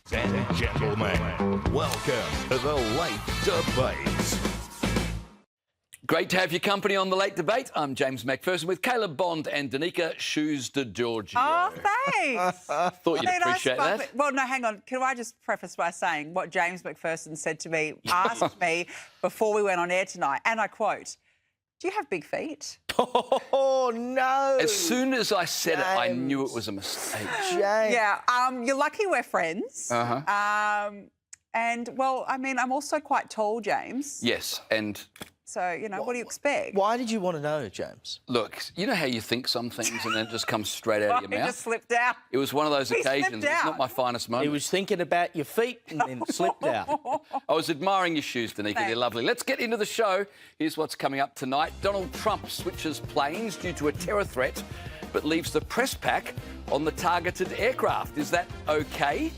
And gentlemen, welcome to the Late Debate. Great to have your company on the Late Debate. I'm James MacPherson with Caleb Bond and Danica Shoes de Giorgio. Oh, thanks. Thought you'd appreciate that. Well, no, hang on. Can I just preface by saying what James MacPherson said to me, asked me before we went on air tonight, and I quote, "Do you have big feet?" Oh, no. As soon as I said it, I knew it was a mistake. James. Yeah, you're lucky we're friends. And, well, I mean, I'm also quite tall, James. Yes, and So, you know, what do you expect? Why did you want to know, James? look, you know how you think some things and then it just comes straight out of your He mouth? just slipped out. It was one of those He slipped occasions. It's out. not my finest moment. He was thinking about your feet and then slipped out. I was admiring your shoes, Danica. They're Thanks. lovely. Let's get into the show. Here's what's coming up tonight. Donald Trump switches planes due to a terror threat, but leaves the press pack on the targeted aircraft. Is that okay?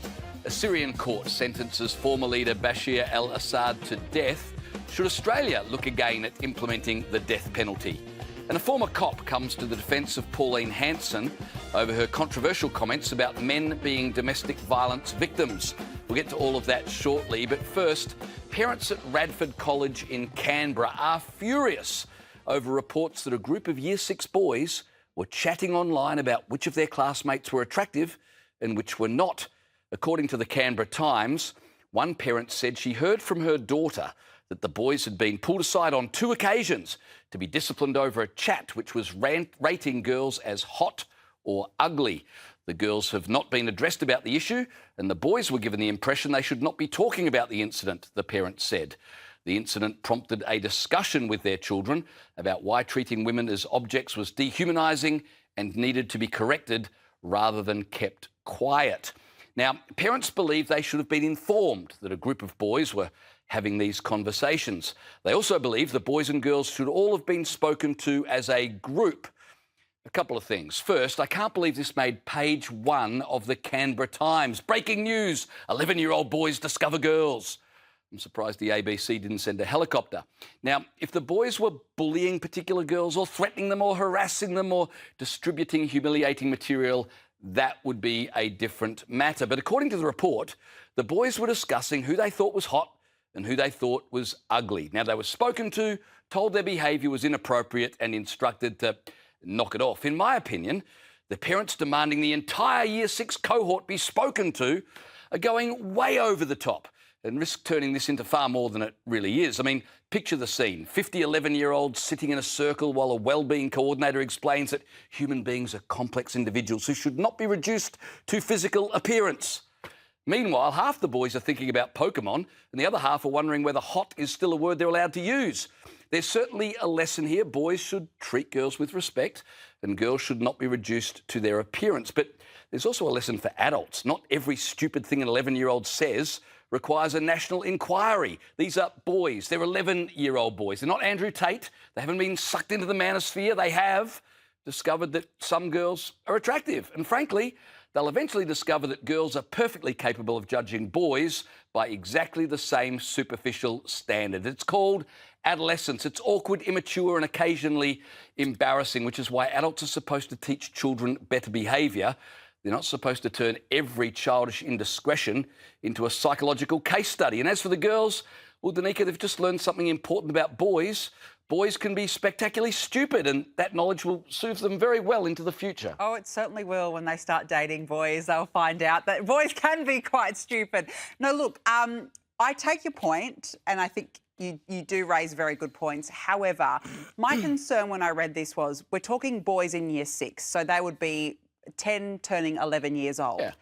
A Syrian court sentences former leader Bashir al-Assad to death. Should Australia look again at implementing the death penalty? And a former cop comes to the defence of Pauline Hanson over her controversial comments about men being domestic violence victims. We'll get to all of that shortly, but first, parents at Radford College in Canberra are furious over reports that a group of Year 6 boys were chatting online about which of their classmates were attractive and which were not. According to the Canberra Times, one parent said she heard from her daughter that the boys had been pulled aside on 2 occasions to be disciplined over a chat which was rating girls as hot or ugly. The girls have not been addressed about the issue, and the boys were given the impression they should not be talking about the incident, the parents said. The incident prompted a discussion with their children about why treating women as objects was dehumanising and needed to be corrected rather than kept quiet. Now, parents believe they should have been informed that a group of boys were having these conversations. They also believe the boys and girls should all have been spoken to as a group. A couple of things. First, I can't believe this made page 1 of the Canberra Times. Breaking news, 11-year-old boys discover girls. I'm surprised the ABC didn't send a helicopter. Now, if the boys were bullying particular girls or threatening them or harassing them or distributing humiliating material, that would be a different matter. But according to the report, the boys were discussing who they thought was hot and who they thought was ugly. Now, they were spoken to, told their behaviour was inappropriate and instructed to knock it off. In my opinion, the parents demanding the entire Year 6 cohort be spoken to are going way over the top and risk turning this into far more than it really is. I mean, picture the scene. 50 11-year-olds sitting in a circle while a wellbeing coordinator explains that human beings are complex individuals who should not be reduced to physical appearance. Meanwhile, half the boys are thinking about Pokemon and the other half are wondering whether hot is still a word they're allowed to use. There's certainly a lesson here. Boys should treat girls with respect and girls should not be reduced to their appearance. But there's also a lesson for adults. Not every stupid thing an 11-year-old says requires a national inquiry. These are boys. They're 11-year-old boys. They're not Andrew Tate. They haven't been sucked into the manosphere. They have discovered that some girls are attractive. And frankly, they'll eventually discover that girls are perfectly capable of judging boys by exactly the same superficial standard. It's called adolescence. It's awkward, immature, and occasionally embarrassing, which is why adults are supposed to teach children better behaviour. They're not supposed to turn every childish indiscretion into a psychological case study. And as for the girls, well, Danica, they've just learned something important about boys. Boys can be spectacularly stupid, and that knowledge will serve them very well into the future. Oh, it certainly will. When they start dating boys, they'll find out that boys can be quite stupid. No, look, I take your point, and I think you do raise very good points. However, my concern when I read this was we're talking boys in Year 6, so they would be 10 turning 11 years old. Yeah.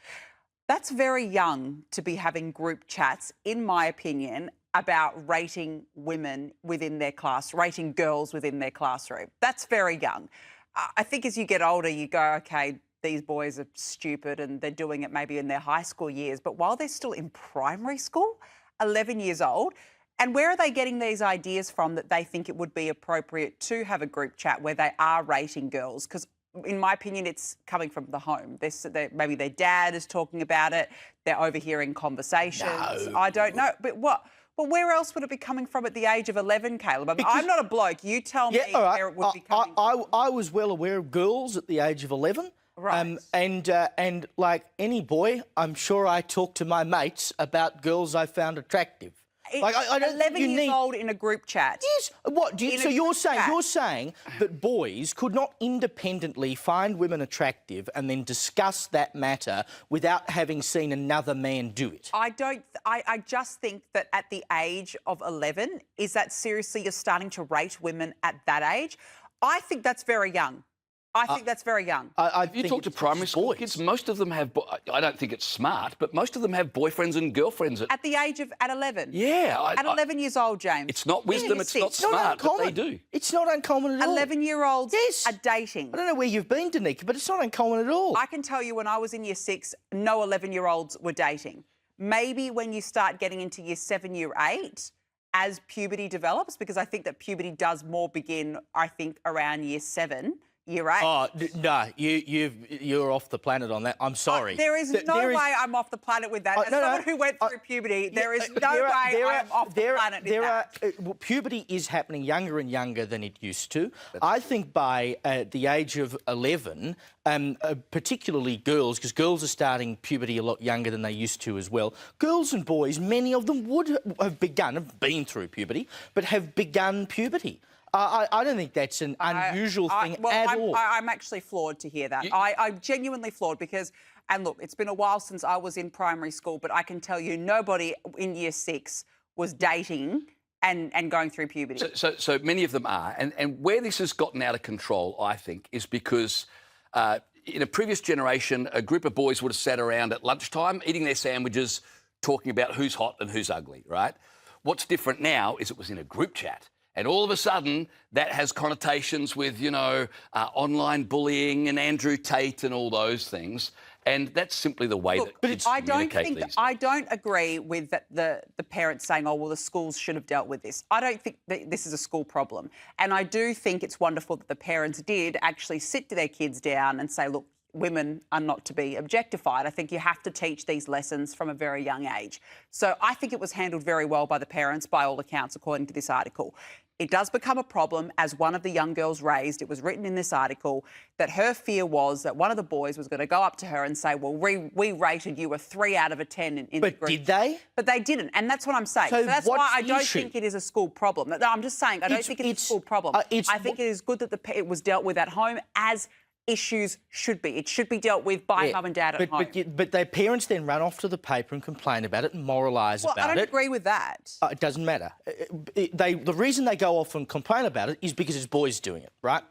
That's very young to be having group chats, in my opinion, about rating women within their class, rating girls within their classroom. That's very young. I think as you get older, you go, OK, these boys are stupid and they're doing it maybe in their high school years. But while they're still in primary school, 11 years old, and where are they getting these ideas from that they think it would be appropriate to have a group chat where they are rating girls? Because in my opinion, it's coming from the home. Maybe their dad is talking about it. They're overhearing conversations. No. I don't know. But what? But where else would it be coming from at the age of 11, Caleb? I mean, I'm not a bloke. You tell me all right. where it would be coming from. I was well aware of girls at the age of 11. Right. And like any boy, I'm sure I talk to my mates about girls I found attractive. Like I don't 11 think you years need... old in a group chat. Yes. What? Do you, In so a you're group saying chat. that boys could not independently find women attractive and then discuss that matter without having seen another man do it? I just think that at the age of 11, is that seriously you're starting to rate women at that age? I think that's very young. I think that's very young. If you talk to primary school kids, most of them have, I don't think it's smart, but most of them have boyfriends and girlfriends. At the age of, at 11? Yeah. At 11 years old, James. It's not wisdom, it's not It's smart, but they do. It's not uncommon at all. 11-year-olds Yes. are dating. I don't know where you've been, Danica, but it's not uncommon at all. I can tell you when I was in year 6, no 11-year-olds were dating. Maybe when you start getting into year 7, year 8, as puberty develops, because I think that puberty does more begin, I think, around year 7. Year 8. Oh, no, you're off the planet on that. I'm sorry. There is no way I'm off the planet with that. As someone who went through puberty, there is no way I'm off the planet with that. Puberty is happening younger and younger than it used to. I think by the age of 11, particularly girls, because girls are starting puberty a lot younger than they used to as well, girls and boys, many of them would have been through puberty, but have begun puberty. I don't think that's an unusual thing at all. I'm actually floored to hear that. I'm genuinely floored because, and look, it's been a while since I was in primary school, but I can tell you nobody in year 6 was dating and going through puberty. So many of them are. And where this has gotten out of control, I think, is because in a previous generation, a group of boys would have sat around at lunchtime eating their sandwiches, talking about who's hot and who's ugly, right? What's different now is it was in a group chat. And all of a sudden, that has connotations with, online bullying and Andrew Tate and all those things. And that's simply the way that kids communicate these days. I don't agree with the parents saying, oh, well, the schools should have dealt with this. I don't think that this is a school problem. And I do think it's wonderful that the parents did actually sit their kids down and say, look, women are not to be objectified. I think you have to teach these lessons from a very young age. So I think it was handled very well by the parents, by all accounts, according to this article. It does become a problem, as one of the young girls raised. It was written in this article that her fear was that one of the boys was going to go up to her and say, well, we rated you a 3 out of 10 in the group. But did they? But they didn't, and that's what I'm saying. So that's why I don't think it is a school problem. No, I'm just saying I don't think it's a school problem. I think it is good that it was dealt with at home as issues should be. It should be dealt with by mum and dad at home. But their parents then run off to the paper and complain about it and moralise about it. I don't agree with that. It doesn't matter. The reason they go off and complain about it is because it's boys doing it, right?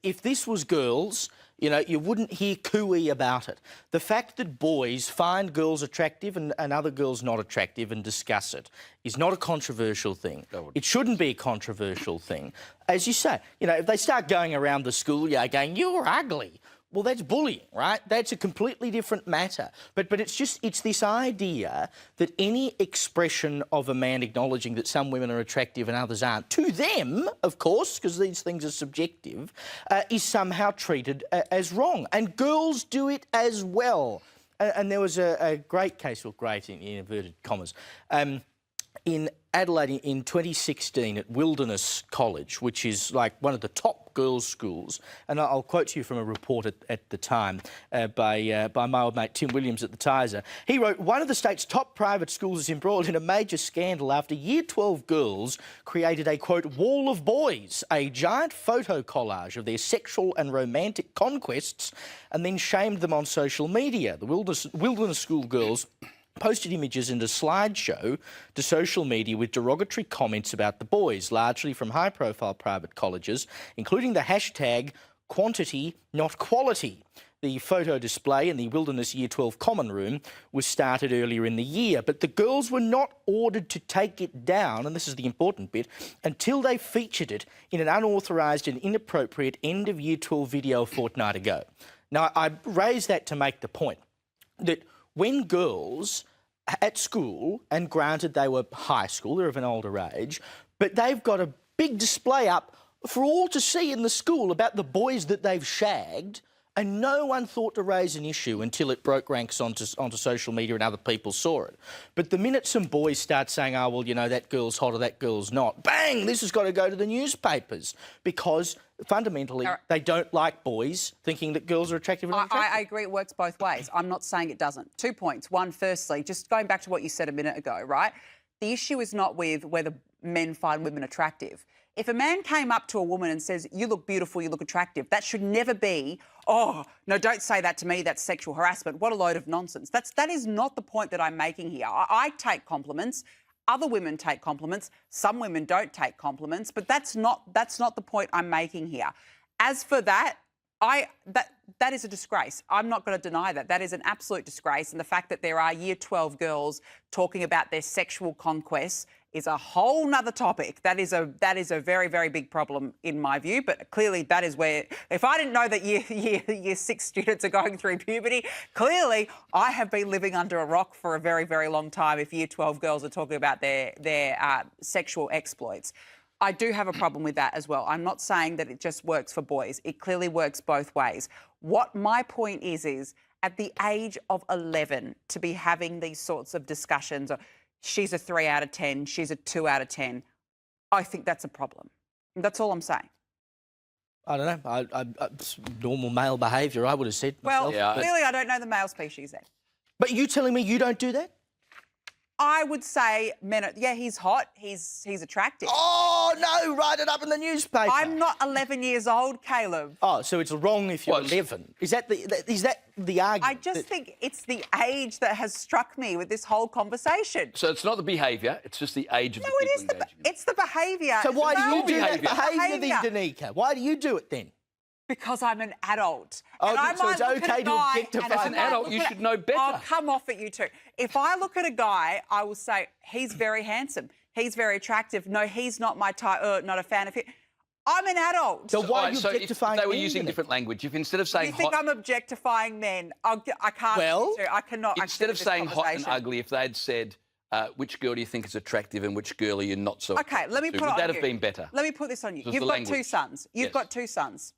If this was girls, you wouldn't hear cooey about it. The fact that boys find girls attractive and other girls not attractive and discuss it is not a controversial thing. It shouldn't be a controversial thing. As you say, if they start going around the schoolyard going, you're ugly, well, that's bullying, right? That's a completely different matter. But it's this idea that any expression of a man acknowledging that some women are attractive and others aren't, to them, of course, because these things are subjective, is somehow treated as wrong. And girls do it as well. And there was a great case, or great in inverted commas, in Adelaide in 2016 at Wilderness College, which is like one of the top girls' schools. And I'll quote to you from a report at the time by my old mate Tim Williams at the Tiser. He wrote, one of the state's top private schools is embroiled in a major scandal after Year 12 girls created a, quote, wall of boys, a giant photo collage of their sexual and romantic conquests, and then shamed them on social media. The Wilderness School girls posted images and a slideshow to social media with derogatory comments about the boys, largely from high-profile private colleges, including the hashtag quantity, not quality. The photo display in the Wilderness Year 12 Common Room was started earlier in the year, but the girls were not ordered to take it down, and this is the important bit, until they featured it in an unauthorised and inappropriate end of Year 12 video a fortnight ago. Now, I raise that to make the point that when girls at school, and granted they were high school, they're of an older age, but they've got a big display up for all to see in the school about the boys that they've shagged, And no one thought to raise an issue until it broke ranks onto social media and other people saw it. But the minute some boys start saying, oh, well, you know, that girl's hot or that girl's not, bang, this has got to go to the newspapers because fundamentally they don't like boys thinking that girls are attractive and unattractive. I agree it works both ways. I'm not saying it doesn't. 2 points. One, firstly, just going back to what you said a minute ago, right? The issue is not with whether men find women attractive. If a man came up to a woman and says, you look beautiful, you look attractive, that should never be, oh, no, don't say that to me, that's sexual harassment. What a load of nonsense. That is not the point that I'm making here. I take compliments. Other women take compliments. Some women don't take compliments, but that's not the point I'm making here. As for that, that is a disgrace. I'm not going to deny that. That is an absolute disgrace. And the fact that there are Year 12 girls talking about their sexual conquests is a whole nother topic. That is a very, very big problem in my view. But clearly that is where, if I didn't know that year 6 students are going through puberty, clearly I have been living under a rock for a very, very long time if Year 12 girls are talking about their sexual exploits. I do have a problem with that as well. I'm not saying that it just works for boys. It clearly works both ways. What my point is at the age of 11 to be having these sorts of discussions, she's a 3 out of 10, she's a 2 out of 10, I think that's a problem. That's all I'm saying. I don't know. It's normal male behaviour, I would have said myself. Well, clearly I don't know the male species then. But you telling me you don't do that? I would say men. Yeah, he's hot. He's attractive. Oh no! Write it up in the newspaper. I'm not 11 years old, Caleb. Oh, so it's wrong if you're 11. Is that the argument? I just think it's the age that has struck me with this whole conversation. So it's not the behaviour; it's just the age of the people engaging in it. It's the behaviour. So why do you do that behaviour then, Danica? Why do you do it then? Because I'm an adult. Oh, and I so it's okay to objectify. As an adult, you should know better. I'll come off at you too. If I look at a guy, I will say, he's very handsome. He's very attractive. No, he's not my type, not a fan of him. I'm an adult. So why are you objectifying if they were using different language, if instead of saying you think I'm objectifying men, I can't. Well, I cannot. Instead of saying hot and ugly, if they'd said, which girl do you think is attractive and which girl are you not so Okay, let me put it on you. Would that have been better? Let me put this on you. Just You've got 2 sons. You've got 2 sons.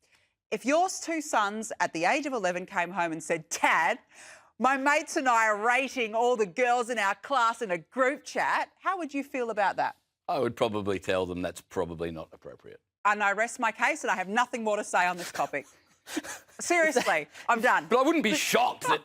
If your 2 sons at the age of 11 came home and said, Dad, my mates and I are rating all the girls in our class in a group chat, how would you feel about that? I would probably tell them that's probably not appropriate. And I rest my case and I have nothing more to say on this topic. Seriously, I'm done. But I wouldn't be shocked that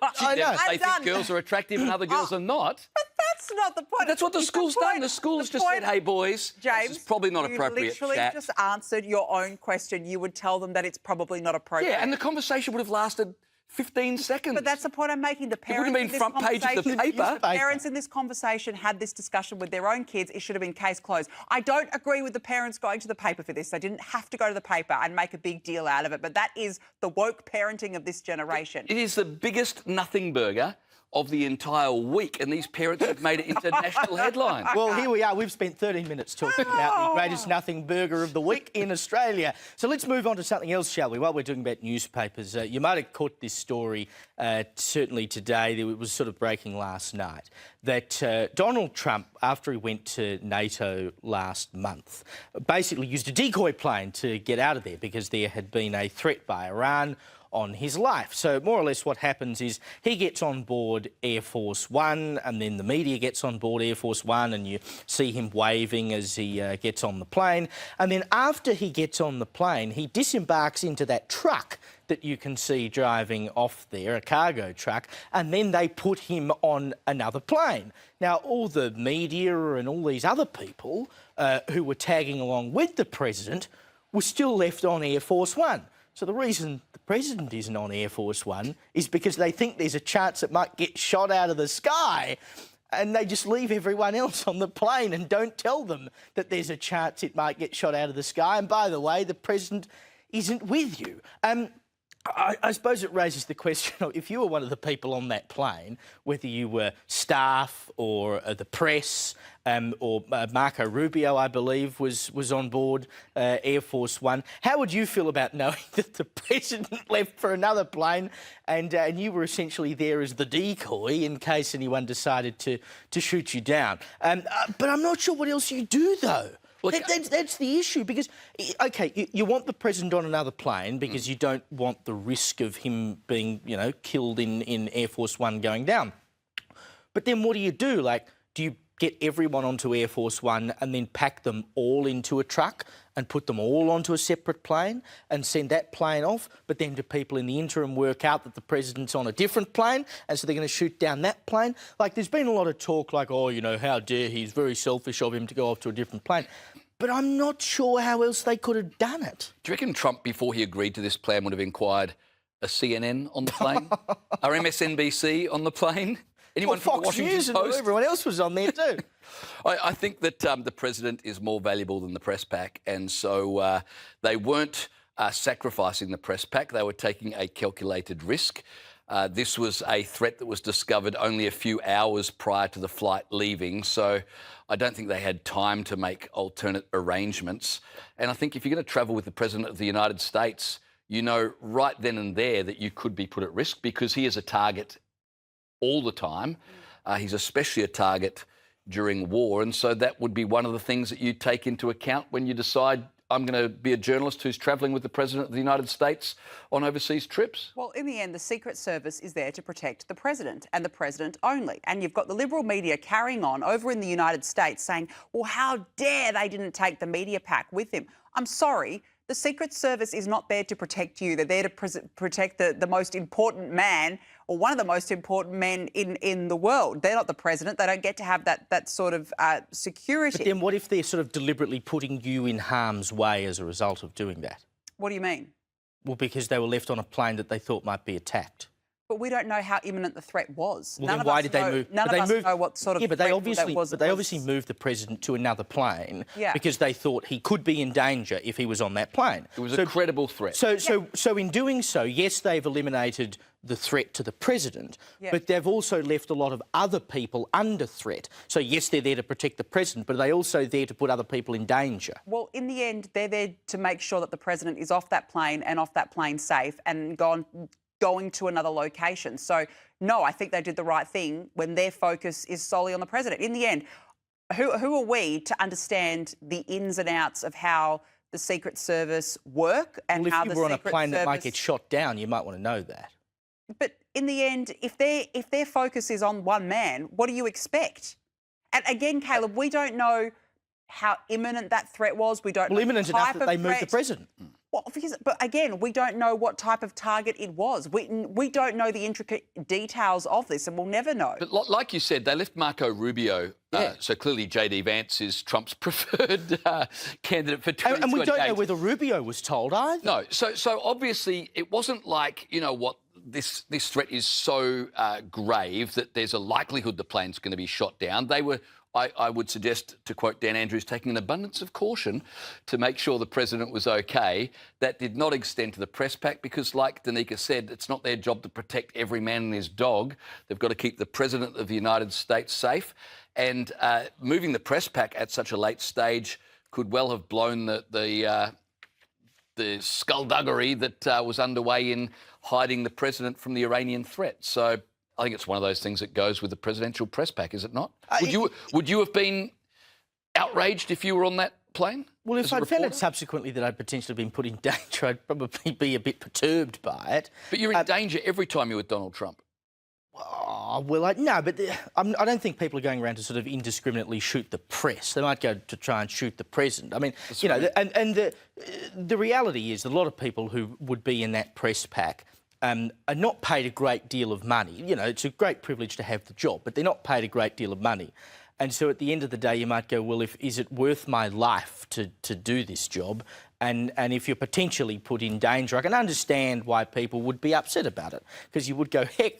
they think girls are attractive and other girls are not. But that's not the point. But that's what the school's done. The school's just said, hey, boys, James, this is probably not appropriate you literally chat. just answered your own question. You would tell them that it's probably not appropriate. Yeah, and the conversation would have lasted 15 seconds. But that's the point I'm making. The parents it wouldn't have been front page of the paper. The parents in this conversation had this discussion with their own kids. It should have been case closed. I don't agree with the parents going to the paper for this. They didn't have to go to the paper and make a big deal out of it. But that is the woke parenting of this generation. It is the biggest nothing burger of the entire week, and these parents have made it into national headlines. Well, here we are. We've spent 13 minutes talking about the greatest nothing burger of the week in Australia. So let's move on to something else, shall we? While we're talking about newspapers, you might have caught this story certainly today. It was sort of breaking last night that Donald Trump, after he went to NATO last month, basically used a decoy plane to get out of there because there had been a threat by Iran on his life. So more or less what happens is he gets on board Air Force One and then the media gets on board Air Force One and you see him waving as he gets on the plane. And then after he gets on the plane, he disembarks into that truck that you can see driving off there, a cargo truck, and then they put him on another plane. Now, all the media and all these other people who were tagging along with the president were still left on Air Force One. So the reason the president isn't on Air Force One is because they think there's a chance it might get shot out of the sky, and they just leave everyone else on the plane and don't tell them that there's a chance it might get shot out of the sky. And by the way, the president isn't with you. I suppose it raises the question, if you were one of the people on that plane, whether you were staff or the press or Marco Rubio, I believe, was on board Air Force One, how would you feel about knowing that the president left for another plane and you were essentially there as the decoy in case anyone decided to shoot you down? But I'm not sure what else you do, though. Look, That's the issue, because, OK, you want the president on another plane because you don't want the risk of him being, you know, killed in Air Force One going down. But then what do? Like, do you get everyone onto Air Force One and then pack them all into a truck and put them all onto a separate plane and send that plane off, but then do people in the interim work out that the president's on a different plane and so they're going to shoot down that plane? Like, there's been a lot of talk like, oh, you know, how dare he's very selfish of him to go off to a different plane. But I'm not sure how else they could have done it. do you reckon Trump, before he agreed to this plan, would have inquired a CNN on the plane? Or MSNBC on the plane? Anyone from the Fox Washington News and Post? everyone else was on there too. I think that the president is more valuable than the press pack, and so they weren't sacrificing the press pack. They were taking a calculated risk. This was a threat that was discovered only a few hours prior to the flight leaving, so I don't think they had time to make alternate arrangements. And I think if you're going to travel with the President of the United States, you know right then and there that you could be put at risk because he is a target all the time. He's especially a target during war, and so that would be one of the things that you take into account when you decide, I'm going to be a journalist who's travelling with the President of the United States on overseas trips. Well, in the end, the Secret Service is there to protect the president and the president only. And you've got the Liberal media carrying on over in the United States saying, well, how dare they didn't take the media pack with him? I'm sorry. The Secret Service is not there to protect you. They're there to protect the most important man, or one of the most important men in the world. They're not the president. They don't get to have that sort of security. But then what if they're sort of deliberately putting you in harm's way as a result of doing that? What do you mean? Well, because they were left on a plane that they thought might be attacked. But we don't know how imminent the threat was. Well, then why did they move? None of us know what sort of threat that was. But they obviously was. moved the president to another plane Yeah. because they thought he could be in danger if he was on that plane. It was a credible threat. So in doing so, yes, they've eliminated the threat to the president, but they've also left a lot of other people under threat. So yes, they're there to protect the president, but they're also there to put other people in danger. Well, in the end, they're there to make sure that the president is off that plane and off that plane safe and going to another location. So, no, I think they did the right thing when their focus is solely on the president. In the end, who are we to understand the ins and outs of how the Secret Service work and how the Secret Service... Well, if you were on a plane that might get shot down, you might want to know that. But in the end, if their focus is on one man, what do you expect? And again, Caleb, we don't know how imminent that threat was. We don't know imminent enough that they moved the president. Well, but again, we don't know what type of target it was. We don't know the intricate details of this, and we'll never know. But like you said, they left Marco Rubio, so clearly J.D. Vance is Trump's preferred candidate for 2028. And we don't know whether Rubio was told either. No, so obviously it wasn't like, you know what, this threat is so grave that there's a likelihood the plane's going to be shot down. They were... I would suggest, to quote Dan Andrews, taking an abundance of caution to make sure the president was OK. That did not extend to the press pack because, like Danica said, it's not their job to protect every man and his dog. They've got to keep the president of the United States safe. And moving the press pack at such a late stage could well have blown the skullduggery that was underway in hiding the president from the Iranian threat. So I think it's one of those things that goes with the presidential press pack, is it not? Would you have been outraged if you were on that plane? Well, if I'd found out subsequently that I'd potentially been put in danger, I'd probably be a bit perturbed by it. But you're in danger every time you're with Donald Trump. Oh, well, no, but I don't think people are going around to sort of indiscriminately shoot the press. They might go to try and shoot the president. I mean, that's you know, and the reality is that a lot of people who would be in that press pack are not paid a great deal of money. You know, it's a great privilege to have the job, but they're not paid a great deal of money. And so at the end of the day, you might go, well, is it worth my life to do this job? And if you're potentially put in danger, I can understand why people would be upset about it, because you would go, heck,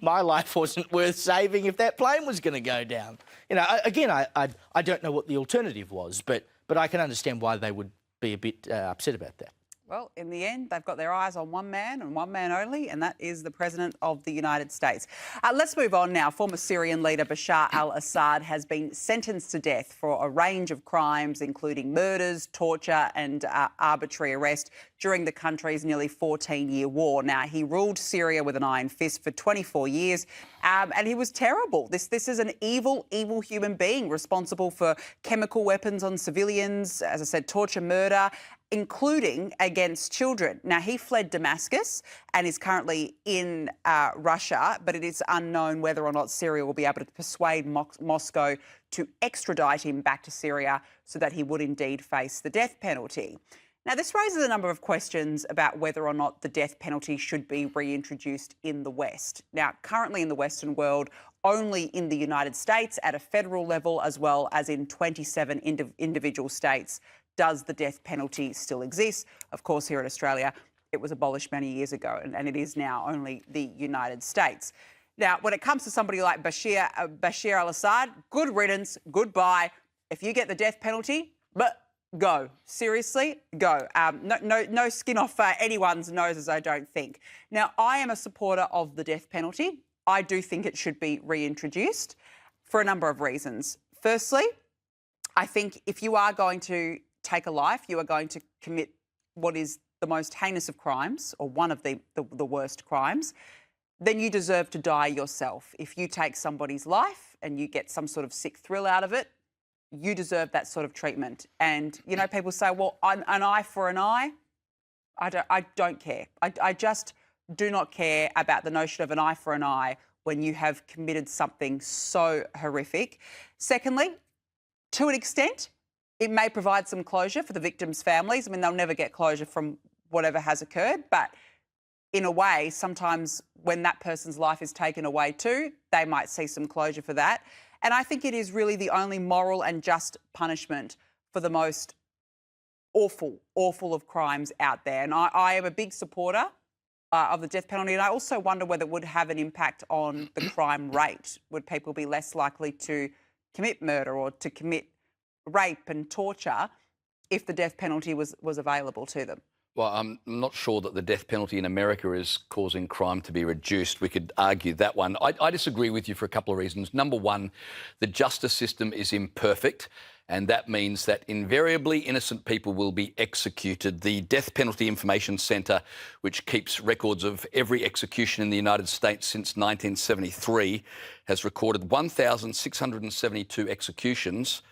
my life wasn't worth saving if that plane was going to go down. You know, again, I don't know what the alternative was, but I can understand why they would be a bit upset about that. Well, in the end, they've got their eyes on one man and one man only, and that is the President of the United States. Let's move on now. Former Syrian leader Bashar al-Assad has been sentenced to death for a range of crimes, including murders, torture and arbitrary arrest during the country's nearly 14-year war. Now, he ruled Syria with an iron fist for 24 years, and he was terrible. This is an evil, evil human being responsible for chemical weapons on civilians, as I said, torture, murder, including against children. Now, he fled Damascus and is currently in Russia, but it is unknown whether or not Syria will be able to persuade Moscow to extradite him back to Syria so that he would indeed face the death penalty. Now, this raises a number of questions about whether or not the death penalty should be reintroduced in the West. Now, currently in the Western world, only in the United States at a federal level, as well as in 27 individual states, does the death penalty still exist. Of course, here in Australia, it was abolished many years ago, and it is now only the United States. Now, when it comes to somebody like Bashar al-Assad, good riddance, goodbye. If you get the death penalty, go. Seriously, go. No skin off anyone's noses, I don't think. Now, I am a supporter of the death penalty. I do think it should be reintroduced for a number of reasons. Firstly, I think if you are going to take a life, you are going to commit what is the most heinous of crimes, or one of the worst crimes, then you deserve to die yourself. If you take somebody's life and you get some sort of sick thrill out of it, you deserve that sort of treatment. And, you know, people say, well, an eye for an eye. I don't care. I just do not care about the notion of an eye for an eye when you have committed something so horrific. Secondly, to an extent, it may provide some closure for the victims' families. I mean, they'll never get closure from whatever has occurred, but in a way, sometimes when that person's life is taken away too, they might see some closure for that. And I think it is really the only moral and just punishment for the most awful of crimes out there. And I am a big supporter of the death penalty. And I also wonder whether it would have an impact on the crime rate. Would people be less likely to commit murder or to commit rape and torture if the death penalty was available to them? Well, I'm not sure that the death penalty in America is causing crime to be reduced. We could argue that one. I disagree with you for a couple of reasons. Number one, the justice system is imperfect, and that means that invariably innocent people will be executed. The Death Penalty Information Centre, which keeps records of every execution in the United States since 1973, has recorded 1,672 executions.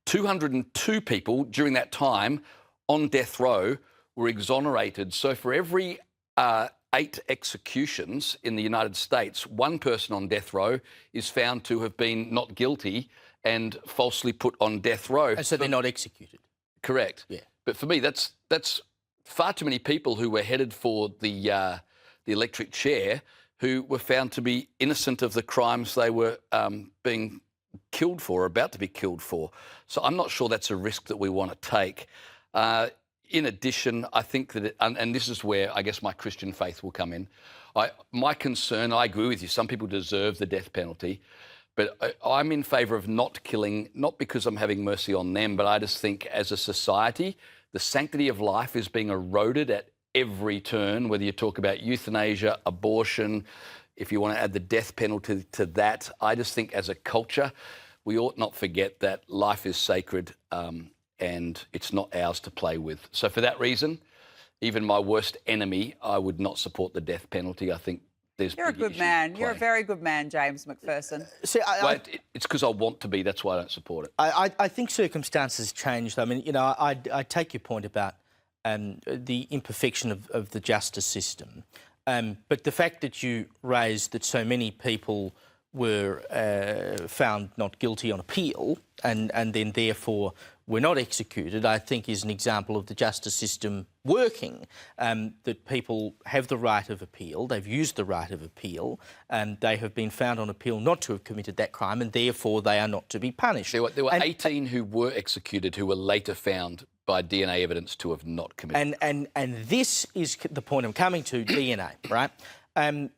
202 people during that time on death row were exonerated. So for every 8 executions in the United States, one person on death row is found to have been not guilty and falsely put on death row. And so they're not executed? Correct. Yeah. But for me, that's far too many people who were headed for the electric chair who were found to be innocent of the crimes they were being killed for, or about to be killed for. So I'm not sure that's a risk that we want to take. In addition, I think that, and this is where I guess my Christian faith will come in, my concern, I agree with you, some people deserve the death penalty, but I'm in favour of not killing, not because I'm having mercy on them, but I just think as a society, the sanctity of life is being eroded at every turn, whether you talk about euthanasia, abortion, if you want to add the death penalty to that. I just think as a culture, we ought not forget that life is sacred and it's not ours to play with. So for that reason, even my worst enemy, I would not support the death penalty. I think there's You're a good man. You're a very good man, James MacPherson. See, it's because I want to be. That's why I don't support it. I think circumstances changed. I mean, you know, I take your point about the imperfection of the justice system. But the fact that you raised that so many people were found not guilty on appeal and then therefore were not executed, I think is an example of the justice system working, that people have the right of appeal, they've used the right of appeal, and they have been found on appeal not to have committed that crime, and therefore they are not to be punished. There were 18 who were executed who were later found by DNA evidence to have not committed. And this is the point I'm coming to, DNA, right?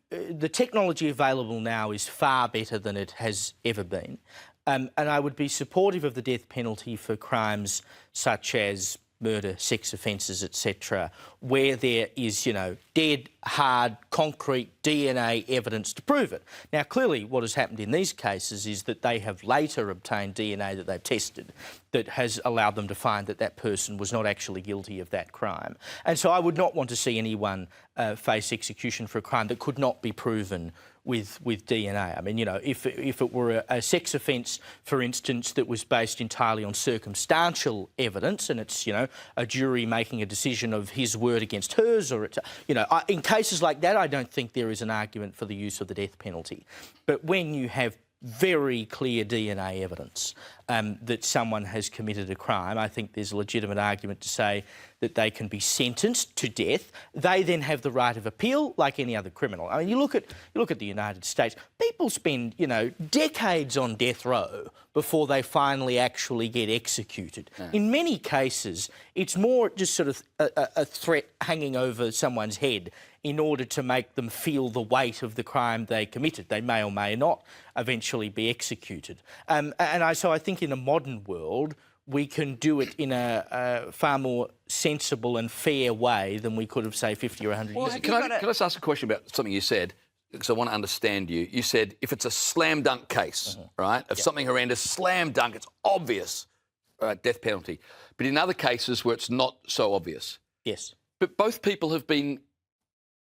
The technology available now is far better than it has ever been. And I would be supportive of the death penalty for crimes such as murder, sex offences, etc., where there is, dead, hard, concrete DNA evidence to prove it. Now, clearly what has happened in these cases is that they have later obtained DNA that they've tested that has allowed them to find that that person was not actually guilty of that crime. And so I would not want to see anyone face execution for a crime that could not be proven with DNA. I mean, if it were a sex offence, for instance, that was based entirely on circumstantial evidence, and it's, a jury making a decision of his word against hers, or it's, in cases like that, I don't think there is an argument for the use of the death penalty. But when you have very clear DNA evidence that someone has committed a crime, I think there's a legitimate argument to say that they can be sentenced to death. They then have the right of appeal like any other criminal. I mean, you look at the United States, people spend, decades on death row before they finally actually get executed. Yeah. In many cases, it's more just sort of a threat hanging over someone's head in order to make them feel the weight of the crime they committed. They may or may not eventually be executed. So I think in a modern world, we can do it in a far more sensible and fair way than we could have, say, 50 or 100 years ago. Can I just ask a question about something you said? Because I want to understand you. You said if it's a slam dunk case, right, of something horrendous, slam dunk, it's obvious, death penalty. But in other cases where it's not so obvious. Yes. But both people have been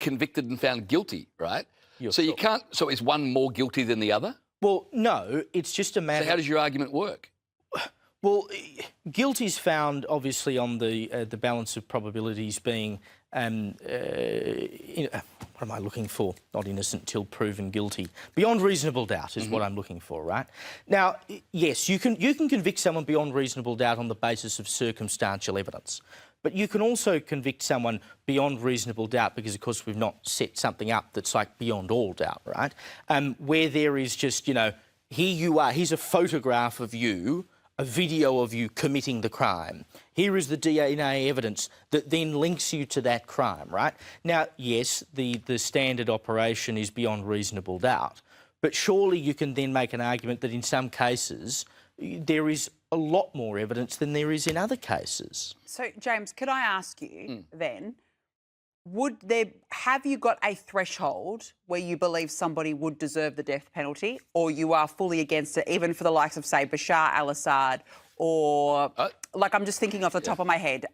convicted and found guilty, right? So you can't. So is one more guilty than the other? Well, no. It's just a matter. So how does your argument work? Well, guilt is found obviously on the balance of probabilities being. What am I looking for? Not innocent till proven guilty. Beyond reasonable doubt is what I'm looking for, right? Now, yes, you can convict someone beyond reasonable doubt on the basis of circumstantial evidence. But you can also convict someone beyond reasonable doubt because, of course, we've not set something up that's like beyond all doubt, right? Where there is just, here you are, here's a photograph of you, a video of you committing the crime. Here is the DNA evidence that then links you to that crime, right? Now, yes, the standard operation is beyond reasonable doubt, but surely you can then make an argument that in some cases there is a lot more evidence than there is in other cases. So, James, could I ask you then, have you got a threshold where you believe somebody would deserve the death penalty, or you are fully against it, even for the likes of, say, Bashar al-Assad, or, like I'm just thinking off the top of my head,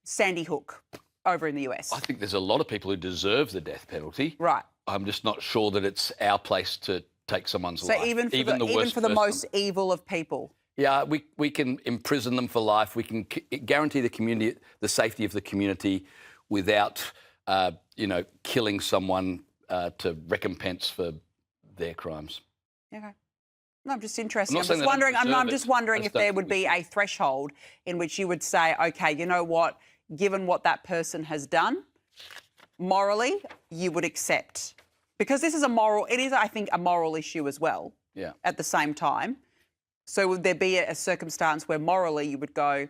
Sandy Hook over in the US? I think there's a lot of people who deserve the death penalty. Right. I'm just not sure that it's our place to take someone's life. So even for the most evil of people? Yeah, we can imprison them for life. We can guarantee the community, the safety of the community, without, killing someone to recompense for their crimes. Okay. No, I'm just interested. I'm just wondering if there would be a threshold in which you would say, OK, you know what, given what that person has done, morally, you would accept. Because this is I think, a moral issue as well. Yeah. At the same time. So would there be a circumstance where morally you would go,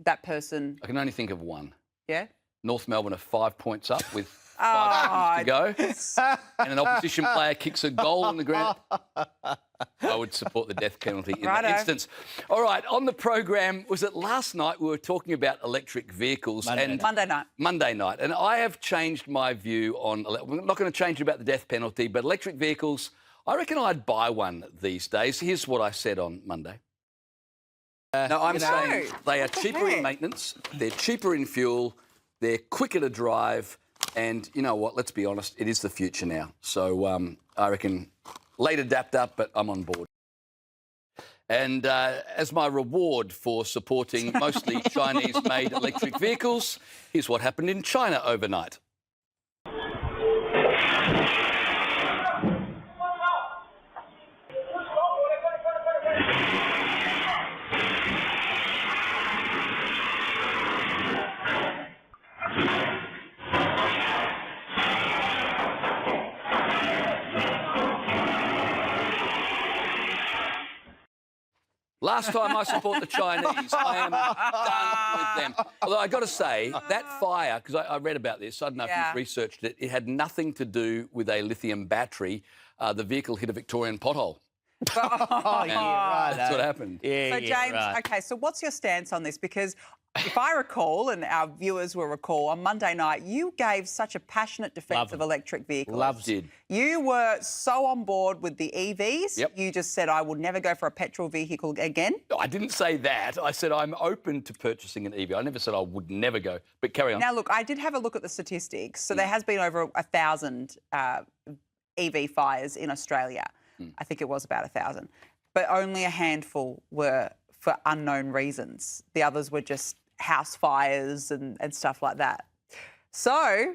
that person... I can only think of one. Yeah? North Melbourne are 5 points up with 5 seconds to go, and an opposition player kicks a goal on the ground. I would support the death penalty in that instance. All right, on the program, was it last night we were talking about electric vehicles? Monday night. And I have changed my view on... We're not going to change it about the death penalty, but electric vehicles... I reckon I'd buy one these days. Here's what I said on Monday. No, I'm saying they are cheaper in maintenance, they're cheaper in fuel, they're quicker to drive, and you know what, let's be honest, it is the future now. So I reckon late adapter, but I'm on board. And as my reward for supporting mostly Chinese-made electric vehicles, here's what happened in China overnight. Last time I support the Chinese, I am done with them. Although I got to say, that fire, because I read about this, I don't know if you've researched it, it had nothing to do with a lithium battery. The vehicle hit a Victorian pothole. Oh, yeah, right. That's what happened. Yeah, So, yeah, James, right. okay, so what's your stance on this? Because if I recall, and our viewers will recall, on Monday night, you gave such a passionate defence Love of them. electric vehicles. Loves Did. You were so on board with the EVs. Yep. You just said, I would never go for a petrol vehicle again. No, I didn't say that. I said I'm open to purchasing an EV. I never said I would never go. But carry on. Now, look, I did have a look at the statistics. So there has been over 1,000 EV fires in Australia. I think it was about 1,000. But only a handful were for unknown reasons. The others were just house fires and stuff like that. So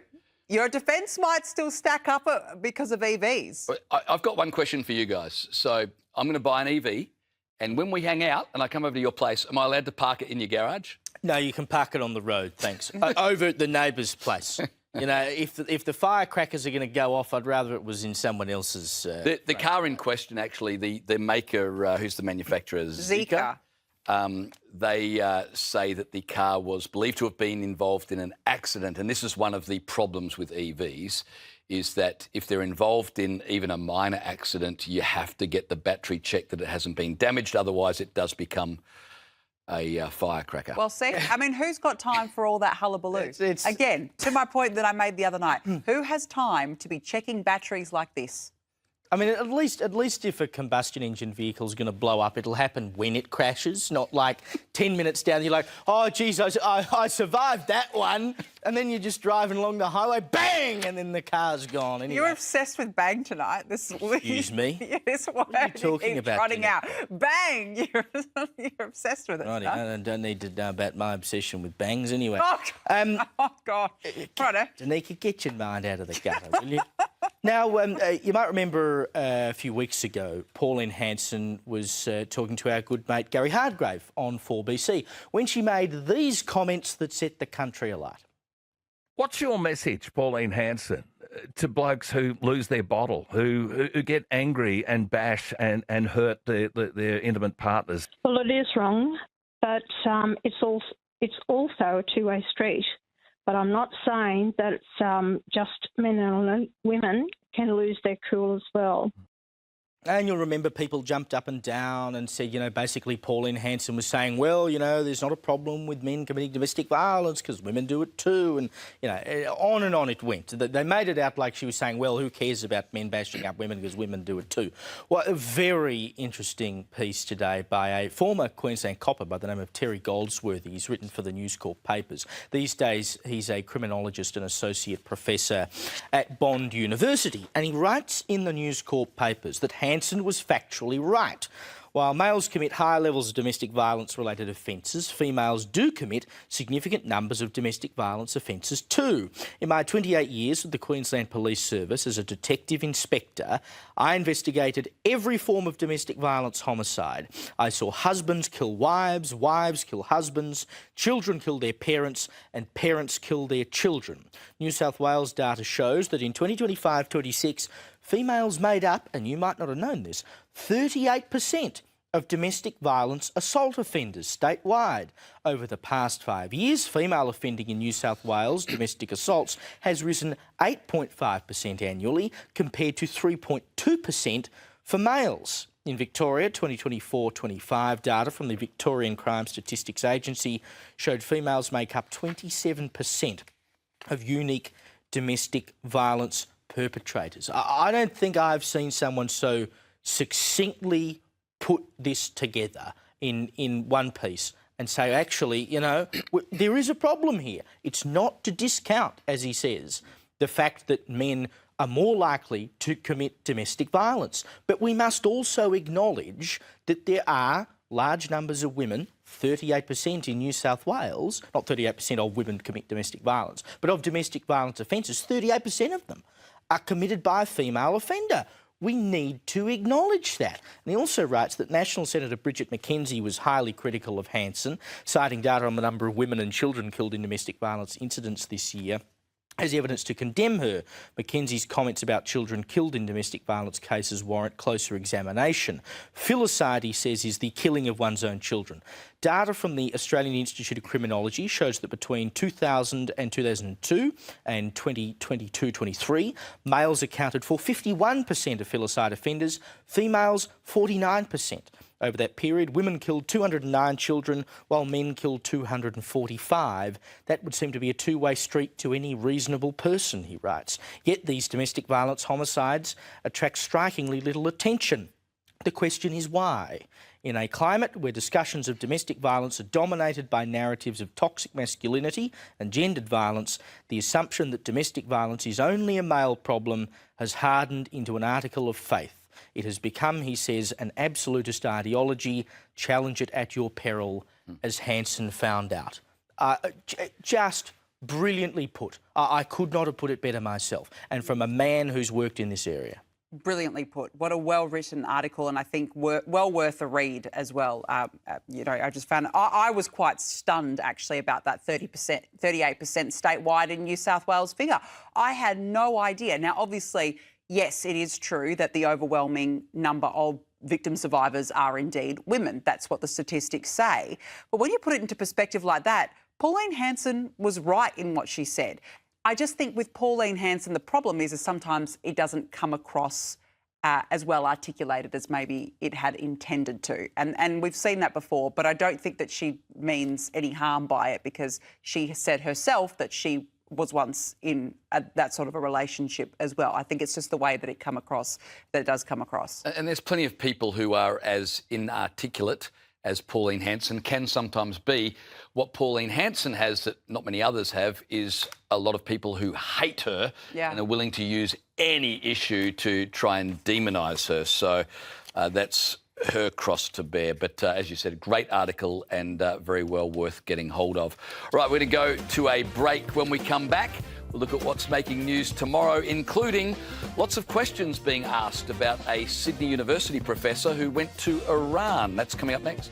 your defence might still stack up because of EVs. I've got one question for you guys. So I'm going to buy an EV, and when we hang out and I come over to your place, am I allowed to park it in your garage? No, you can park it on the road, thanks. Over at the neighbour's place. You know, if the firecrackers are going to go off, I'd rather it was in someone else's... The car in question, actually, the maker, who's the manufacturer, Zika. They say that the car was believed to have been involved in an accident, and this is one of the problems with EVs, is that if they're involved in even a minor accident, you have to get the battery checked that it hasn't been damaged, otherwise it does become a firecracker. Well, see, I mean, who's got time for all that hullabaloo? Again, to my point that I made the other night, who has time to be checking batteries like this? I mean, at least if a combustion engine vehicle is going to blow up, it'll happen when it crashes, not like 10 minutes down, you're like, oh, geez, I survived that one. And then you're just driving along the highway, bang, and then the car's gone. Anyway. You're obsessed with bang tonight. Excuse me? Yes, what are you talking about, Trotting Danica? out. Bang! You're obsessed with it. Right, I don't need to know about my obsession with bangs anyway. Oh, God. Righto. Danica, get your mind out of the gutter, will you? Now, you might remember a few weeks ago, Pauline Hanson was talking to our good mate Gary Hardgrave on 4BC when she made these comments that set the country alight. What's your message, Pauline Hanson, to blokes who lose their bottle, who get angry and bash and hurt their intimate partners? Well, it is wrong, but it's also a two-way street. But I'm not saying that it's just men and women can lose their cool as well. And you'll remember people jumped up and down and said, you know, basically Pauline Hanson was saying, well, you know, there's not a problem with men committing domestic violence because women do it too. And, you know, on and on it went. They made it out like she was saying, well, who cares about men bashing up women because women do it too. Well, a very interesting piece today by a former Queensland copper by the name of Terry Goldsworthy. He's written for the News Corp papers. These days, he's a criminologist and associate professor at Bond University. And he writes in the News Corp papers that Hanson was factually right. While males commit higher levels of domestic violence-related offences, females do commit significant numbers of domestic violence offences too. In my 28 years with the Queensland Police Service as a detective inspector, I investigated every form of domestic violence homicide. I saw husbands kill wives, wives kill husbands, children kill their parents, and parents kill their children. New South Wales data shows that in 2025-26, females made up, and you might not have known this, 38% of domestic violence assault offenders statewide. Over the past 5 years, female offending in New South Wales, domestic assaults, has risen 8.5% annually compared to 3.2% for males. In Victoria, 2024-25 data from the Victorian Crime Statistics Agency showed females make up 27% of unique domestic violence perpetrators. I don't think I've seen someone so succinctly put this together in one piece and say, actually, you know, there is a problem here. It's not to discount, as he says, the fact that men are more likely to commit domestic violence. But we must also acknowledge that there are large numbers of women, 38% in New South Wales, not 38% of women commit domestic violence, but of domestic violence offences, 38% of them are committed by a female offender. We need to acknowledge that. And he also writes that National Senator Bridget McKenzie was highly critical of Hanson, citing data on the number of women and children killed in domestic violence incidents this year. as evidence to condemn her. Mackenzie's comments about children killed in domestic violence cases warrant closer examination. Filicide, he says, is the killing of one's own children. Data from the Australian Institute of Criminology shows that between 2000 and 2002 and 2022-23, males accounted for 51% of filicide offenders, females 49%. Over that period, women killed 209 children, while men killed 245. That would seem to be a two-way street to any reasonable person, he writes. Yet these domestic violence homicides attract strikingly little attention. The question is why? In a climate where discussions of domestic violence are dominated by narratives of toxic masculinity and gendered violence, the assumption that domestic violence is only a male problem has hardened into an article of faith. It has become, he says, an absolutist ideology. Challenge it at your peril, as Hansen found out. Just brilliantly put. I could not have put it better myself, and from a man who's worked in this area. Brilliantly put. What a well-written article, and I think well worth a read as well. You know, I just found I was quite stunned actually about that 38% statewide in New South Wales figure. I had no idea. Now, obviously, yes, it is true that the overwhelming number of victim survivors are indeed women. That's what the statistics say. But when you put it into perspective like that, Pauline Hanson was right in what she said. I just think with Pauline Hanson, the problem is sometimes it doesn't come across as well articulated as maybe it had intended to. And we've seen that before, but I don't think that she means any harm by it, because she said herself that she was once in that sort of a relationship as well. I think it's just the way that it does come across. And there's plenty of people who are as inarticulate as Pauline Hanson can sometimes be. What Pauline Hanson has that not many others have is a lot of people who hate her and are willing to use any issue to try and demonise her. So that's her cross to bear. But as you said, great article and very well worth getting hold of. All right, we're going to go to a break. When we come back, we'll look at what's making news tomorrow, including lots of questions being asked about a Sydney University professor who went to Iran. That's coming up next.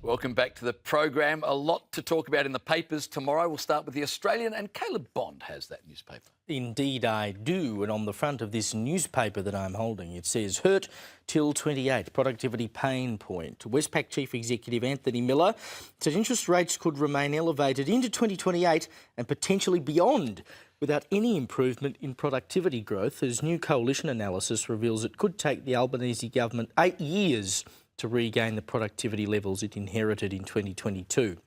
Welcome back to the program. A lot to talk about in the papers tomorrow. We'll start with The Australian, and Caleb Bond has that newspaper. Indeed I do, and on the front of this newspaper that I'm holding, it says, hurt till 28, productivity pain point. Westpac Chief Executive Anthony Miller said interest rates could remain elevated into 2028 and potentially beyond without any improvement in productivity growth, as new coalition analysis reveals it could take the Albanese government 8 years to regain the productivity levels it inherited in 2022.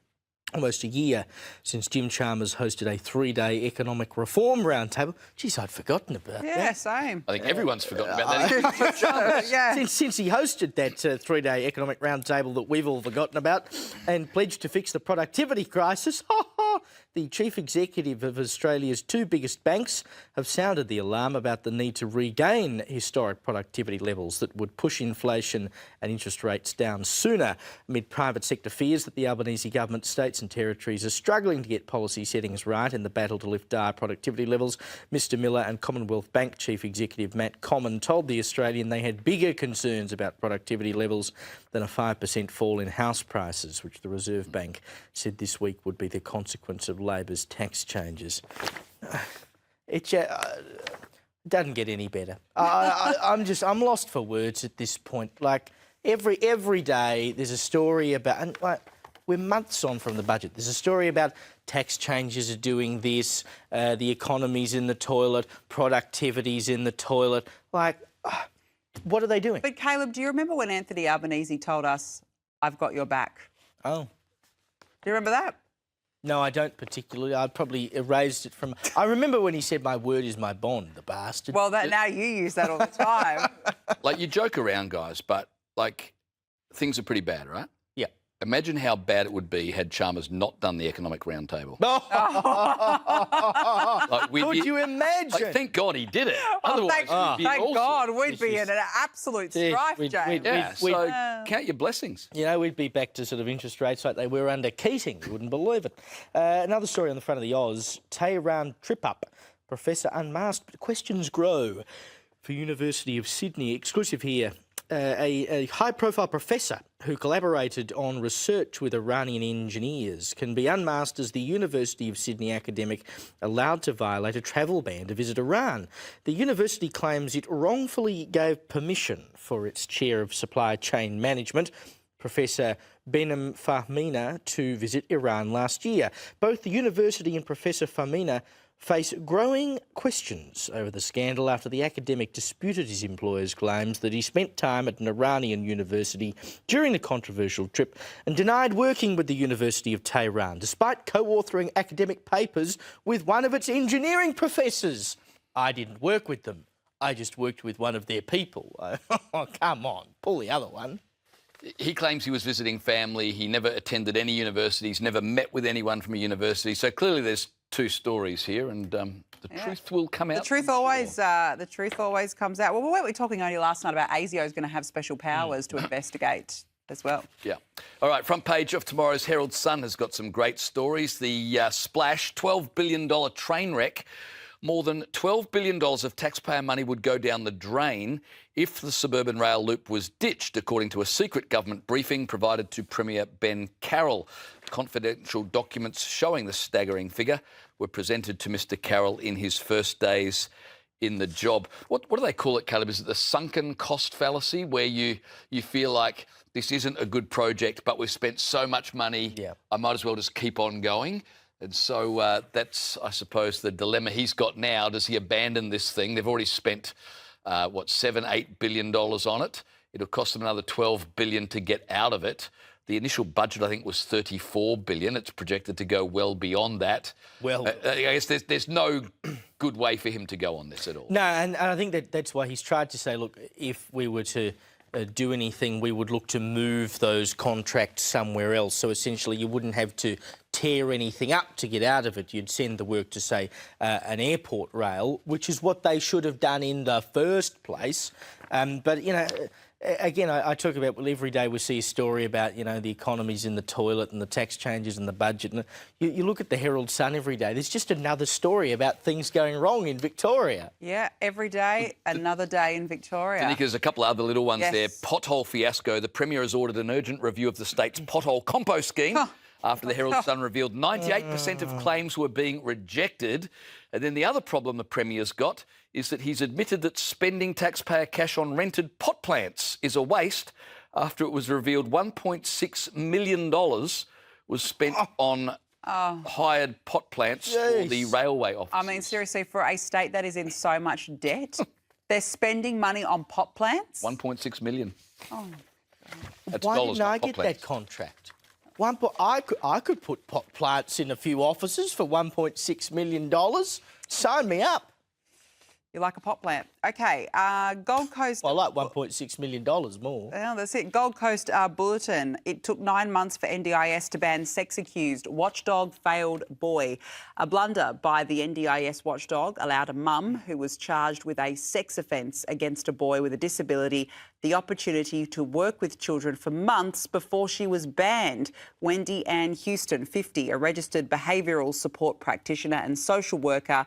Almost a year since Jim Chalmers hosted a 3-day economic reform roundtable. Geez, I'd forgotten about that. Yeah, same. I think everyone's forgotten about that. Since he hosted that 3-day economic roundtable that we've all forgotten about and pledged to fix the productivity crisis, the chief executive of Australia's two biggest banks have sounded the alarm about the need to regain historic productivity levels that would push inflation and interest rates down sooner, amid private sector fears that the Albanese government, states and territories are struggling to get policy settings right in the battle to lift dire productivity levels. Mr Miller and Commonwealth Bank Chief Executive Matt Comyn told The Australian they had bigger concerns about productivity levels than a 5% fall in house prices, which the Reserve Bank said this week would be the consequence of Labor's tax changes. It doesn't get any better. I'm lost for words at this point. Like every day, there's a story about, and like we're months on from the budget. There's a story about tax changes are doing this, the economy's in the toilet, productivity's in the toilet. Like, what are they doing? But Caleb, do you remember when Anthony Albanese told us, "I've got your back"? Oh, do you remember that? No, I don't particularly. I'd probably erased it from... I remember when he said, "My word is my bond," the bastard. Well, now you use that all the time. Like, you joke around, guys, but, like, things are pretty bad, right? Yeah. Imagine how bad it would be had Chalmers not done the economic roundtable. Like, Could you imagine? Like, thank God he did it. Otherwise, we'd be thank all God, sorts. we'd be in an absolute strife, James. So count your blessings. You know, we'd be back to sort of interest rates like they were under Keating. You wouldn't believe it. Another story on the front of the Oz, Tehran trip-up. Professor unmasked, but questions grow. For University of Sydney, exclusive here a high-profile professor who collaborated on research with Iranian engineers can be unmasked as the University of Sydney academic allowed to violate a travel ban to visit Iran. The university claims it wrongfully gave permission for its chair of supply chain management, Professor Behnam Fahmina, to visit Iran last year. Both the university and Professor Fahmina face growing questions over the scandal after the academic disputed his employer's claims that he spent time at an Iranian university during the controversial trip and denied working with the University of Tehran, despite co-authoring academic papers with one of its engineering professors. I didn't work with them. I just worked with one of their people. Oh, come on, pull the other one. He claims he was visiting family. He never attended any universities, never met with anyone from a university. So clearly there's two stories here, and the truth will come out. The truth always comes out. Well, we were talking only last night about ASIO is going to have special powers to investigate as well. Yeah. All right, front page of tomorrow's Herald Sun has got some great stories. The splash, $12 billion train wreck. More than $12 billion of taxpayer money would go down the drain if the suburban rail loop was ditched, according to a secret government briefing provided to Premier Ben Carroll. Confidential documents showing the staggering figure were presented to Mr Carroll in his first days in the job. What do they call it, Caleb? Is it the sunken cost fallacy, where you feel like this isn't a good project, but we've spent so much money, I might as well just keep on going? And so that's, I suppose, the dilemma he's got now. Does he abandon this thing? They've already spent, $7-8 billion on it. It'll cost them another $12 billion to get out of it. The initial budget, I think, was $34 billion. It's projected to go well beyond that. Well, I guess there's no good way for him to go on this at all. No, and I think that's why he's tried to say, look, if we were to do anything, we would look to move those contracts somewhere else. So essentially you wouldn't have to tear anything up to get out of it. You'd send the work to, say, an airport rail, which is what they should have done in the first place. But, you know, again, I talk about, well, every day we see a story about, you know, the economy's in the toilet and the tax changes and the budget. And you look at the Herald Sun every day, there's just another story about things going wrong in Victoria. Yeah, every day, another day in Victoria. Danica, there's a couple of other little ones there. Pothole fiasco. The Premier has ordered an urgent review of the state's pothole compost scheme. After the Herald Sun revealed 98% of claims were being rejected. And then the other problem the Premier's got is that he's admitted that spending taxpayer cash on rented pot plants is a waste after it was revealed $1.6 million was spent on hired pot plants for the railway offices. I mean, seriously, for a state that is in so much debt, they're spending money on pot plants? $1.6 million. Oh, That's Why dollars, didn't I not pot get plants. that contract? I could put pot plants in a few offices for $1.6 million. Sign me up. You like a pot plant. OK, Gold Coast... Well, I like $1.6 million more. Well, that's it. Gold Coast Bulletin. It took 9 months for NDIS to ban sex-accused watchdog failed boy. A blunder by the NDIS watchdog allowed a mum who was charged with a sex offence against a boy with a disability the opportunity to work with children for months before she was banned. Wendy Ann Houston, 50, a registered behavioural support practitioner and social worker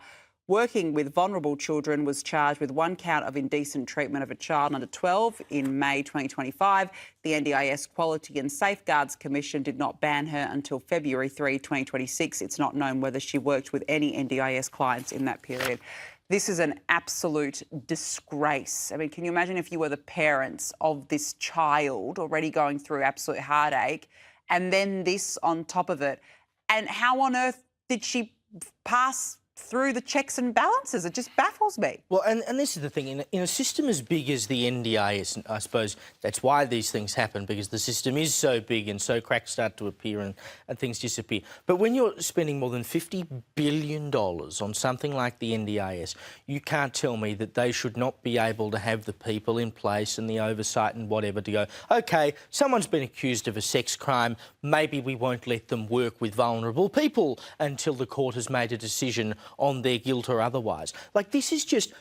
working with vulnerable children, was charged with 1 count of indecent treatment of a child under 12 in May 2025. The NDIS Quality and Safeguards Commission did not ban her until February 3, 2026. It's not known whether she worked with any NDIS clients in that period. This is an absolute disgrace. I mean, can you imagine if you were the parents of this child already going through absolute heartache and then this on top of it? And how on earth did she pass through the checks and balances? It just baffles me. Well, and this is the thing. In a system as big as the NDIS, I suppose that's why these things happen, because the system is so big and so cracks start to appear and things disappear. But when you're spending more than $50 billion on something like the NDIS, you can't tell me that they should not be able to have the people in place and the oversight and whatever to go, OK, someone's been accused of a sex crime, maybe we won't let them work with vulnerable people until the court has made a decision on their guilt or otherwise. Like, this is just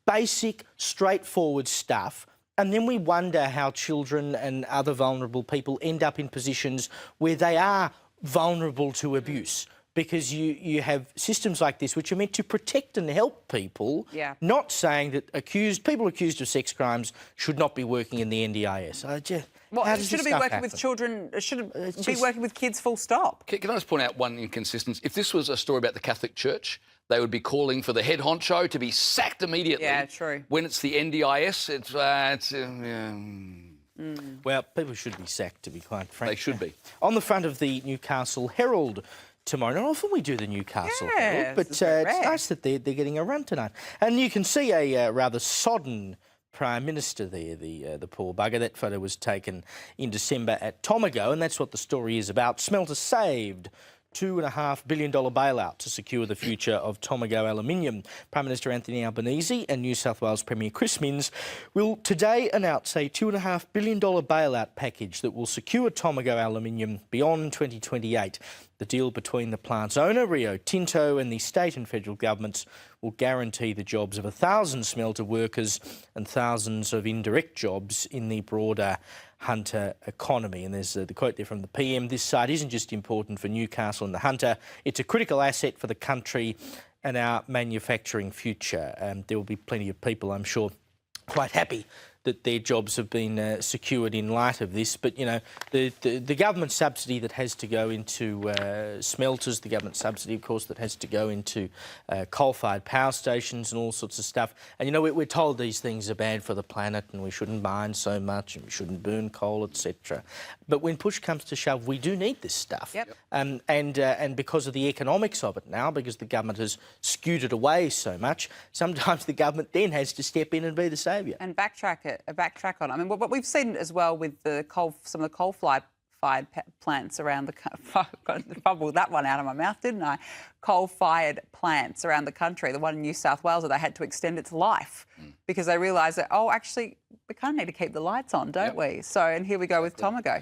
basic, straightforward stuff. And then we wonder how children and other vulnerable people end up in positions where they are vulnerable to abuse because you have systems like this which are meant to protect and help people, not saying that people accused of sex crimes should not be working in the NDIS. Should it be working with children? Should it be working with kids, full stop? Can I just point out one inconsistency? If this was a story about the Catholic Church, they would be calling for the head honcho to be sacked immediately. Yeah, true. When it's the NDIS, Well, people should be sacked, to be quite frank. They should be. On the front of the Newcastle Herald tomorrow. Not often we do the Newcastle Herald, but it's nice that they're getting a run tonight. And you can see a rather sodden Prime Minister there, the poor bugger. That photo was taken in December at Tomago, and that's what the story is about. Smelter saved. $2.5 billion bailout to secure the future of Tomago aluminium. Prime Minister Anthony Albanese and New South Wales Premier Chris Minns will today announce a $2.5 billion bailout package that will secure Tomago aluminium beyond 2028. The deal between the plant's owner, Rio Tinto, and the state and federal governments will guarantee the jobs of 1,000 smelter workers and thousands of indirect jobs in the broader Hunter economy. And there's the quote there from the PM: "This site isn't just important for Newcastle and the Hunter, it's a critical asset for the country and our manufacturing future." There will be plenty of people, I'm sure, quite happy that their jobs have been secured in light of this. But, you know, the government subsidy that has to go into smelters, the government subsidy, of course, that has to go into coal-fired power stations and all sorts of stuff. And, you know, we're told these things are bad for the planet and we shouldn't mine so much and we shouldn't burn coal, etc. But when push comes to shove, we do need this stuff. Yep. And because of the economics of it now, because the government has skewed it away so much, sometimes the government then has to step in and be the saviour. And backtrack on it. I mean, what we've seen as well with some of the coal-fired plants around the bubbled that one out of my mouth, didn't I? Coal-fired plants around the country. The one in New South Wales, where they had to extend its life because they realised that, oh, actually, we kind of need to keep the lights on, don't we? So, and here we go with Tomago.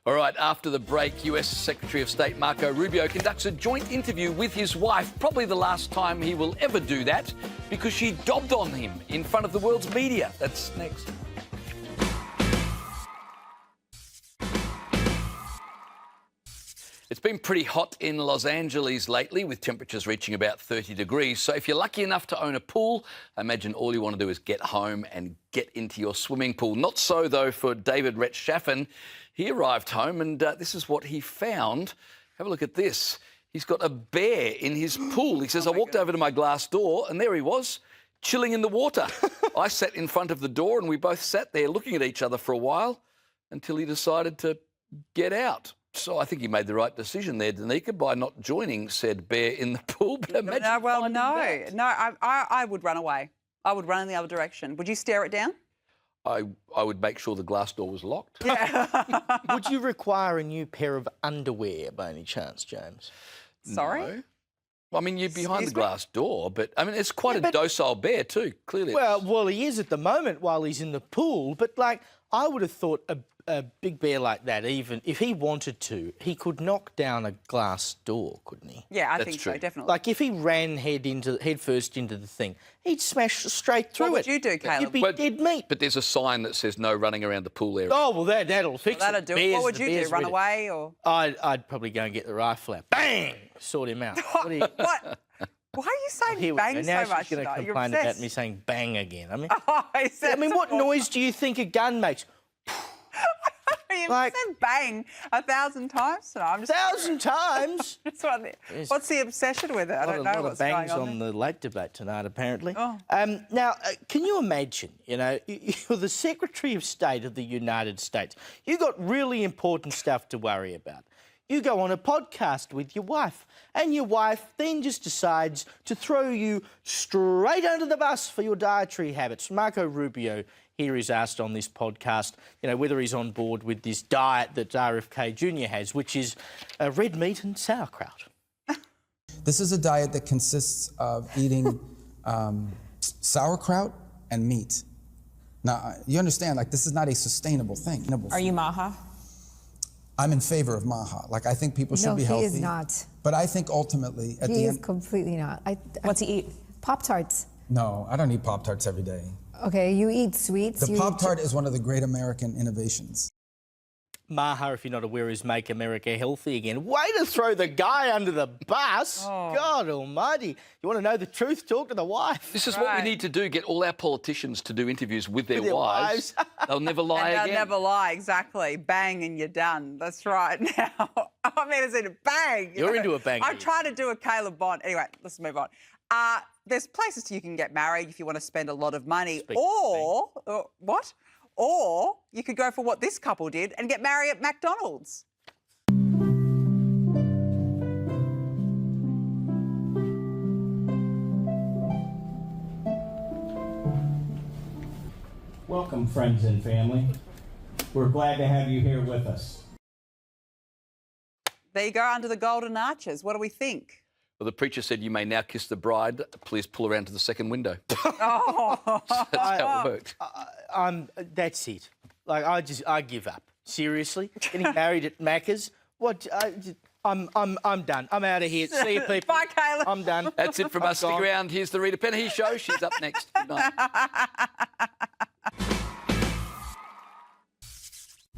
All right, after the break, US Secretary of State Marco Rubio conducts a joint interview with his wife, probably the last time he will ever do that, because she dobbed on him in front of the world's media. That's next. It's been pretty hot in Los Angeles lately, with temperatures reaching about 30 degrees. So if you're lucky enough to own a pool, I imagine all you want to do is get home and get into your swimming pool. Not so, though, for David Retz-Schaffen. He arrived home and this is what he found. Have a look at this. He's got a bear in his pool. He says, I walked over to my glass door and there he was, chilling in the water. I sat in front of the door and we both sat there looking at each other for a while until he decided to get out. So I think he made the right decision there, Danica, by not joining said bear in the pool. But imagine I would run away. I would run in the other direction. Would you stare it down? I would make sure the glass door was locked. Yeah. Would you require a new pair of underwear by any chance, James? Sorry? No. I mean, you're behind the glass door, but, I mean, it's quite a docile bear too, clearly. Well, he is at the moment while he's in the pool, but, like, I would have thought a big bear like that, even if he wanted to, he could knock down a glass door, couldn't he? Yeah, I think so, definitely. Like, if he ran head first into the thing, he'd smash straight through it. What would you do, Caleb? You'd be dead meat. But there's a sign that says no running around the pool area. Oh, well, that'll fix it. That'll do it. What would you do, run away or...? I'd probably go and get the rifle out. Bang! Sort him out. What? Why are you saying bang so much? Now she's going to complain about me saying bang again. I mean, what noise do you think a gun makes? You've said bang 1,000 times tonight. I'm just 1,000 times? What's the obsession with it? I don't know what's going on. A lot of bangs on the late debate tonight, apparently. Oh. Now, can you imagine, you know, you're the Secretary of State of the United States. You've got really important stuff to worry about. You go on a podcast with your wife, and your wife then just decides to throw you straight under the bus for your dietary habits. Marco Rubio here is asked on this podcast, you know, whether he's on board with this diet that RFK Jr. has, which is red meat and sauerkraut. This is a diet that consists of eating sauerkraut and meat. Now, you understand, like, this is not a sustainable thing. Are you Maha? I'm in favor of Maha. Like, I think people should be healthy. No, he is not. But I think ultimately, at the end... He is completely not. What's he eat? Pop-Tarts. No, I don't eat Pop-Tarts every day. Okay, you eat sweets. The Pop-Tart is one of the great American innovations. Maha, if you're not aware, is Make America Healthy Again. Way to throw the guy under the bus. Oh. God almighty. You want to know the truth? Talk to the wife. This is what we need to do, get all our politicians to do interviews with their their wives. They'll never lie And again. they'll never lie, exactly. Bang and you're done. That's right. Now, I mean, it's in a bang. You're into a bang. I'm trying to do a Caleb Bond. Anyway, let's move on. There's places you can get married if you want to spend a lot of money. What? Or you could go for what this couple did and get married at McDonald's. Welcome, friends and family. We're glad to have you here with us. There you go, under the golden arches. What do we think? Well, the preacher said you may now kiss the bride. Please pull around to the second window. Oh. That's how it worked. That's it. Like, I give up. Seriously? Getting married at Macca's? What? I'm done. I'm out of here. See you, people. Bye, Caleb. I'm done. That's it from I'm us. Stick gone. around. Here's the Rita Penny Show. She's up next. Good night.